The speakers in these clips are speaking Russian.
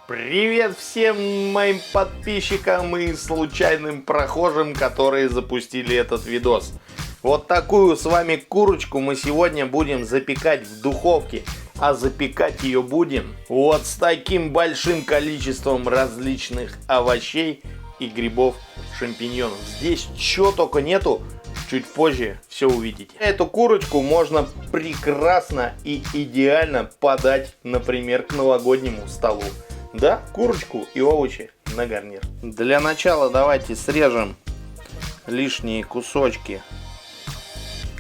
Привет всем моим подписчикам и случайным прохожим, которые запустили этот видос. Вот такую с вами курочку мы сегодня будем запекать в духовке. А запекать ее будем вот с таким большим количеством различных овощей и грибов, шампиньонов. Здесь чего только нету, чуть позже все увидите. Эту курочку можно прекрасно и идеально подать, например, к новогоднему столу. Да, курочку и овощи на гарнир. Для начала давайте срежем лишние кусочки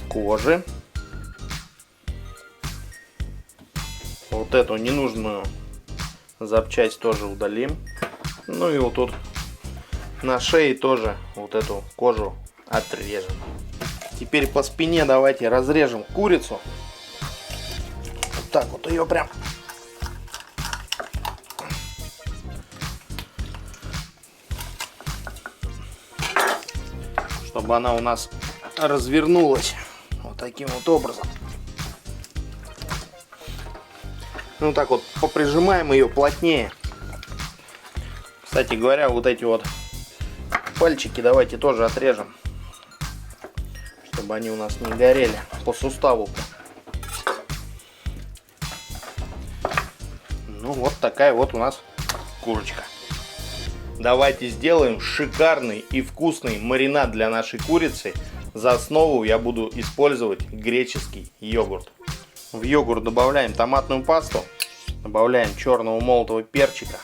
кожи. Вот эту ненужную запчасть тоже удалим. Ну и вот тут на шее тоже вот эту кожу отрежем. Теперь по спине давайте разрежем курицу. Вот так вот ее прям. Чтобы она у нас развернулась вот таким вот образом. Ну так вот поприжимаем ее плотнее. Кстати говоря, вот эти вот пальчики давайте тоже отрежем, чтобы они у нас не горели по суставу. Ну вот такая вот у нас курочка. Давайте сделаем шикарный и вкусный маринад для нашей курицы. За основу я буду использовать греческий йогурт. В йогурт добавляем томатную пасту, добавляем черного молотого перчика,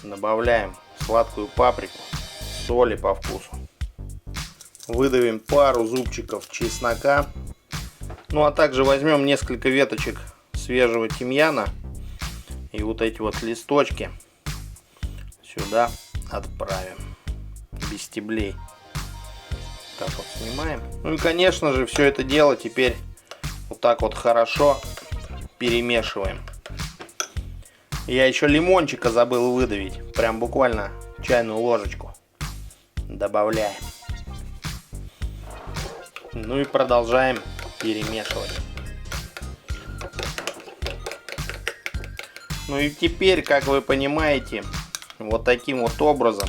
добавляем сладкую паприку, соли по вкусу. Выдавим пару зубчиков чеснока. Ну а также возьмем несколько веточек свежего тимьяна и вот эти вот листочки сюда отправим без стеблей. Так вот снимаем. Ну и конечно же все это дело теперь вот так вот хорошо перемешиваем. Я еще лимончика забыл выдавить, прям буквально чайную ложечку добавляем. Ну и продолжаем перемешивать. Ну и теперь, как вы понимаете, вот таким вот образом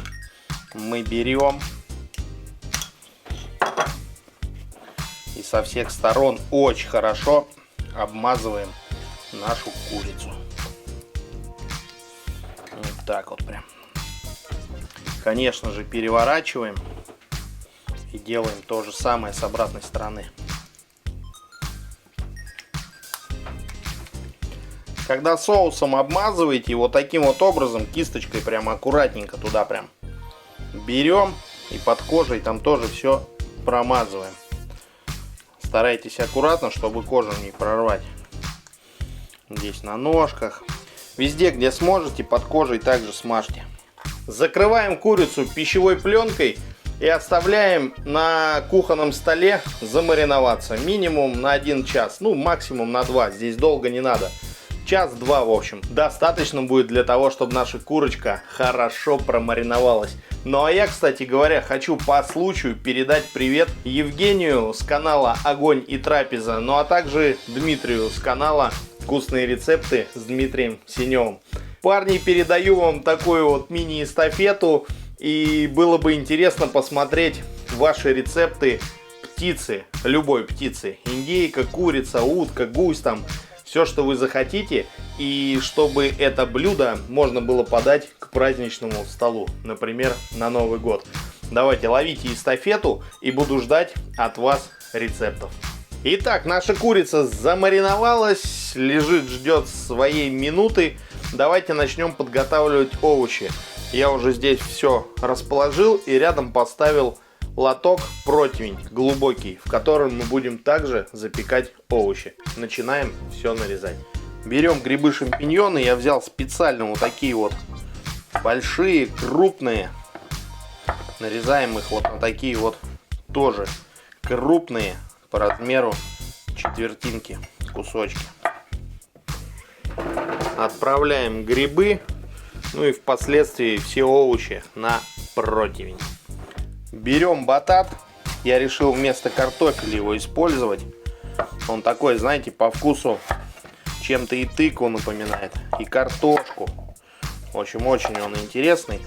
мы берем и со всех сторон очень хорошо обмазываем нашу курицу. Вот так вот прям. Конечно же, переворачиваем и делаем то же самое с обратной стороны. Когда соусом обмазываете, вот таким вот образом кисточкой прям аккуратненько туда прям берем и под кожей там тоже все промазываем. Старайтесь аккуратно, чтобы кожу не прорвать. Здесь на ножках. Везде, где сможете, под кожей также смажьте. Закрываем курицу пищевой пленкой и оставляем на кухонном столе замариноваться. Минимум на 1 час, ну максимум на 2. Здесь долго не надо. Час-два, в общем, достаточно будет для того, чтобы наша курочка хорошо промариновалась. Ну а я, кстати говоря, хочу по случаю передать привет Евгению с канала Огонь и Трапеза, ну а также Дмитрию с канала Вкусные рецепты с Дмитрием Синевым. Парни, передаю вам такую вот мини-эстафету, и было бы интересно посмотреть ваши рецепты птицы, любой птицы, индейка, курица, утка, гусь там. Все, что вы захотите, и чтобы это блюдо можно было подать к праздничному столу, например, на Новый год. Давайте ловите эстафету и буду ждать от вас рецептов. Итак, наша курица замариновалась, лежит, ждет своей минуты. Давайте начнем подготавливать овощи. Я уже здесь все расположил и рядом поставил лоток, противень глубокий, в котором мы будем также запекать овощи. Начинаем все нарезать. Берем грибы шампиньоны. Я взял специально вот такие вот большие, крупные. Нарезаем их вот на такие вот тоже крупные по размеру четвертинки, кусочки. Отправляем грибы, ну и впоследствии все овощи на противень. Берем батат. Я решил вместо картофеля его использовать. Он такой, знаете, по вкусу чем-то и тыкву напоминает, и картошку. В общем, очень он интересный.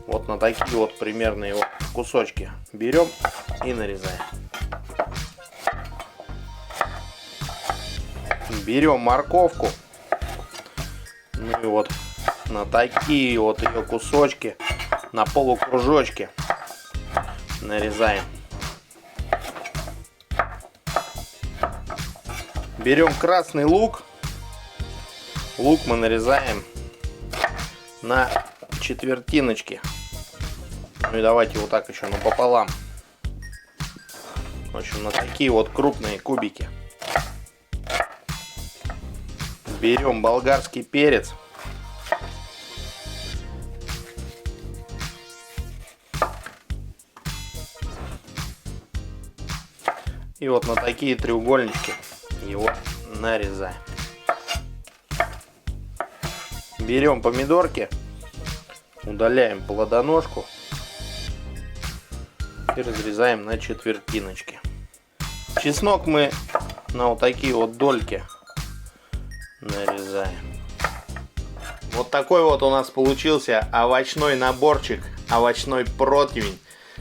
Вот на такие вот примерно его кусочки берем и нарезаем. Берем морковку. Ну и вот на такие вот ее кусочки, на полукружочки нарезаем. Берем красный лук. Лук мы нарезаем на четвертиночки. Ну и давайте вот так еще напополам. В общем, на такие вот крупные кубики. Берем болгарский перец. И вот на такие треугольнички его нарезаем. Берем помидорки, удаляем плодоножку и разрезаем на четвертиночки. Чеснок мы на вот такие вот дольки нарезаем. Вот такой вот у нас получился овощной наборчик, овощной противень.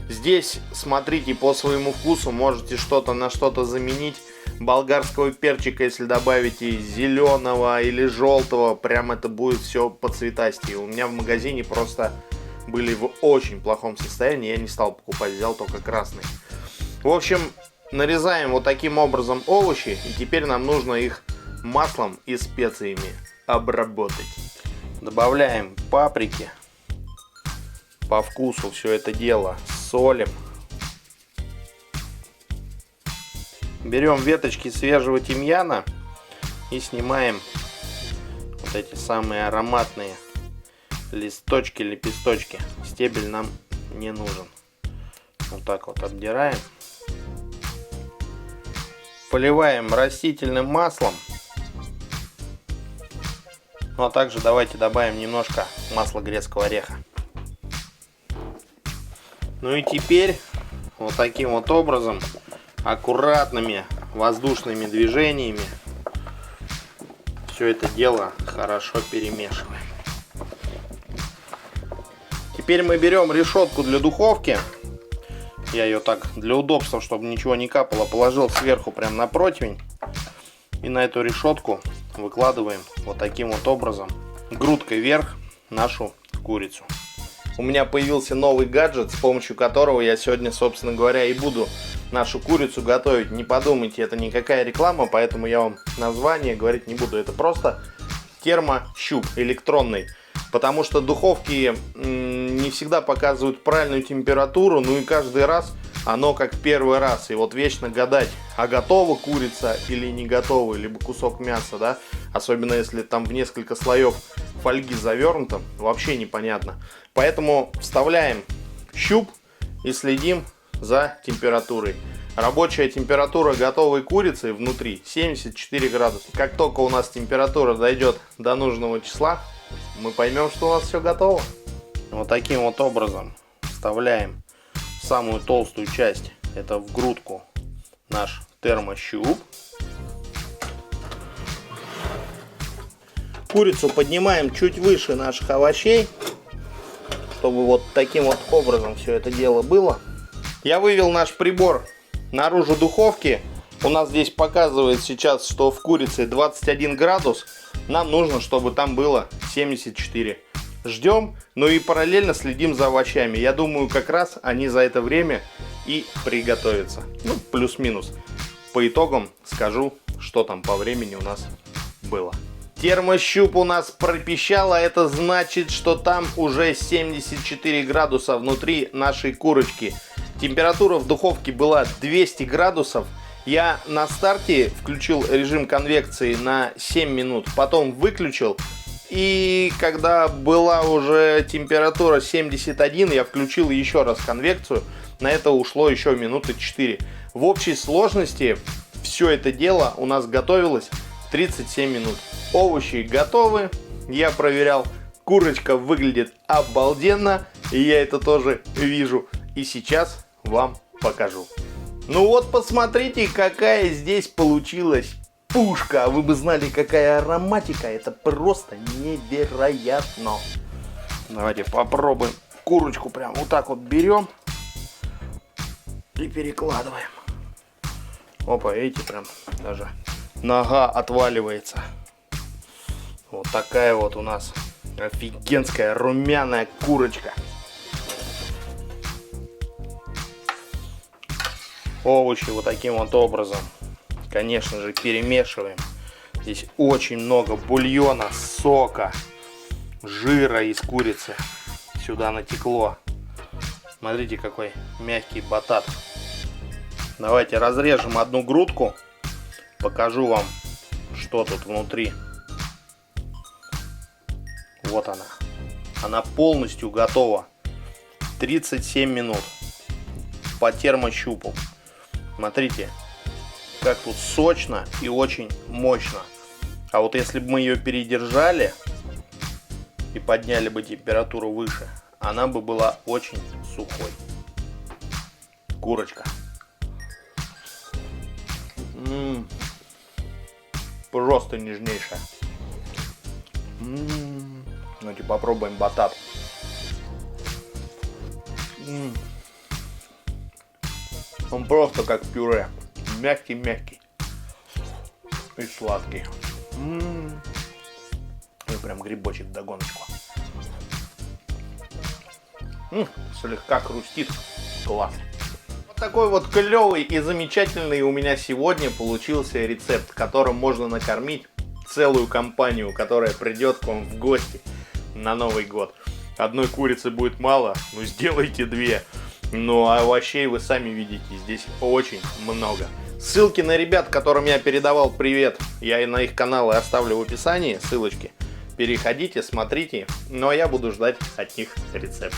Здесь смотрите по своему вкусу, можете что-то на что-то заменить. Болгарского перчика, если добавите зеленого или желтого, прям это будет все по цветасти. У меня в магазине просто были в очень плохом состоянии, я не стал покупать, взял только красный. В общем, нарезаем вот таким образом овощи, и теперь нам нужно их маслом и специями обработать. Добавляем паприки по вкусу, все это дело солим. Берем веточки свежего тимьяна и снимаем вот эти самые ароматные листочки, лепесточки. Стебель нам не нужен. Вот так вот обдираем. Поливаем растительным маслом. Ну а также давайте добавим немножко масла грецкого ореха. Ну и теперь вот таким вот образом, аккуратными воздушными движениями, все это дело хорошо перемешиваем. Теперь мы берем решетку для духовки. Я ее так для удобства, чтобы ничего не капало, положил сверху прям на противень. И на эту решетку выкладываем вот таким вот образом грудкой вверх нашу курицу. У меня появился новый гаджет, с помощью которого я сегодня, собственно говоря, и буду нашу курицу готовить. Не подумайте, это никакая реклама, поэтому я вам название говорить не буду. Это просто термощуп электронный. Потому что духовки не всегда показывают правильную температуру, ну и каждый раз оно как первый раз. И вот вечно гадать, а готова курица или не готова, либо кусок мяса, да? Особенно если там в несколько слоев фольги завернуто, вообще непонятно. Поэтому вставляем щуп и следим за температурой. Рабочая температура готовой курицы внутри 74 градуса. Как только у нас температура дойдет до нужного числа, мы поймем, что у нас все готово. Вот таким вот образом вставляем в самую толстую часть, это в грудку, наш термощуп. Курицу поднимаем чуть выше наших овощей, чтобы вот таким вот образом все это дело было. Я вывел наш прибор наружу духовки. У нас здесь показывает сейчас, что в курице 21 градус. Нам нужно, чтобы там было 74. Ждем, ну и параллельно следим за овощами. Я думаю, как раз они за это время и приготовятся. Ну, плюс-минус. По итогам скажу, что там по времени у нас было. Термощуп у нас пропищал, а это значит, что там уже 74 градуса внутри нашей курочки. Температура в духовке была 200 градусов. Я на старте включил режим конвекции на 7 минут, потом выключил. И когда была уже температура 71, я включил еще раз конвекцию. На это ушло еще минуты 4. В общей сложности все это дело у нас готовилось 37 минут. Овощи готовы, я проверял, курочка выглядит обалденно, и я это тоже вижу. И сейчас вам покажу. Ну вот посмотрите, какая здесь получилась пушка. Вы бы знали, какая ароматика. Это просто невероятно. Давайте попробуем. Курочку прям вот так вот берем и перекладываем. Опа, видите, прям даже нога отваливается. Вот такая вот у нас офигенская румяная курочка. Овощи вот таким вот образом, конечно же, перемешиваем. Здесь очень много бульона, сока, жира из курицы сюда натекло. Смотрите, какой мягкий батат. Давайте разрежем одну грудку. Покажу вам, что тут внутри. Вот она. Она полностью готова. 37 минут. По термощупу. Смотрите, как тут сочно и очень мощно. А вот если бы мы ее передержали и подняли бы температуру выше, она бы была очень сухой. Курочка. Просто нежнейшая. Давайте попробуем батат. Он просто как пюре. Мягкий-мягкий. И сладкий. И прям грибочек вдогоночку. Слегка хрустит. Класс. Вот такой вот клевый и замечательный у меня сегодня получился рецепт, которым можно накормить целую компанию, которая придет к вам в гости на Новый год. Одной курицы будет мало, но сделайте две. Ну а овощей вы сами видите, здесь очень много. Ссылки на ребят, которым я передавал привет, я и на их каналы оставлю в описании, ссылочки. Переходите, смотрите, ну а я буду ждать от них рецепт.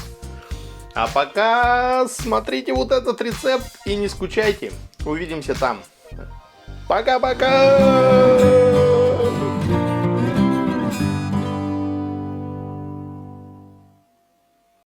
А пока смотрите вот этот рецепт и не скучайте. Увидимся там. Пока-пока!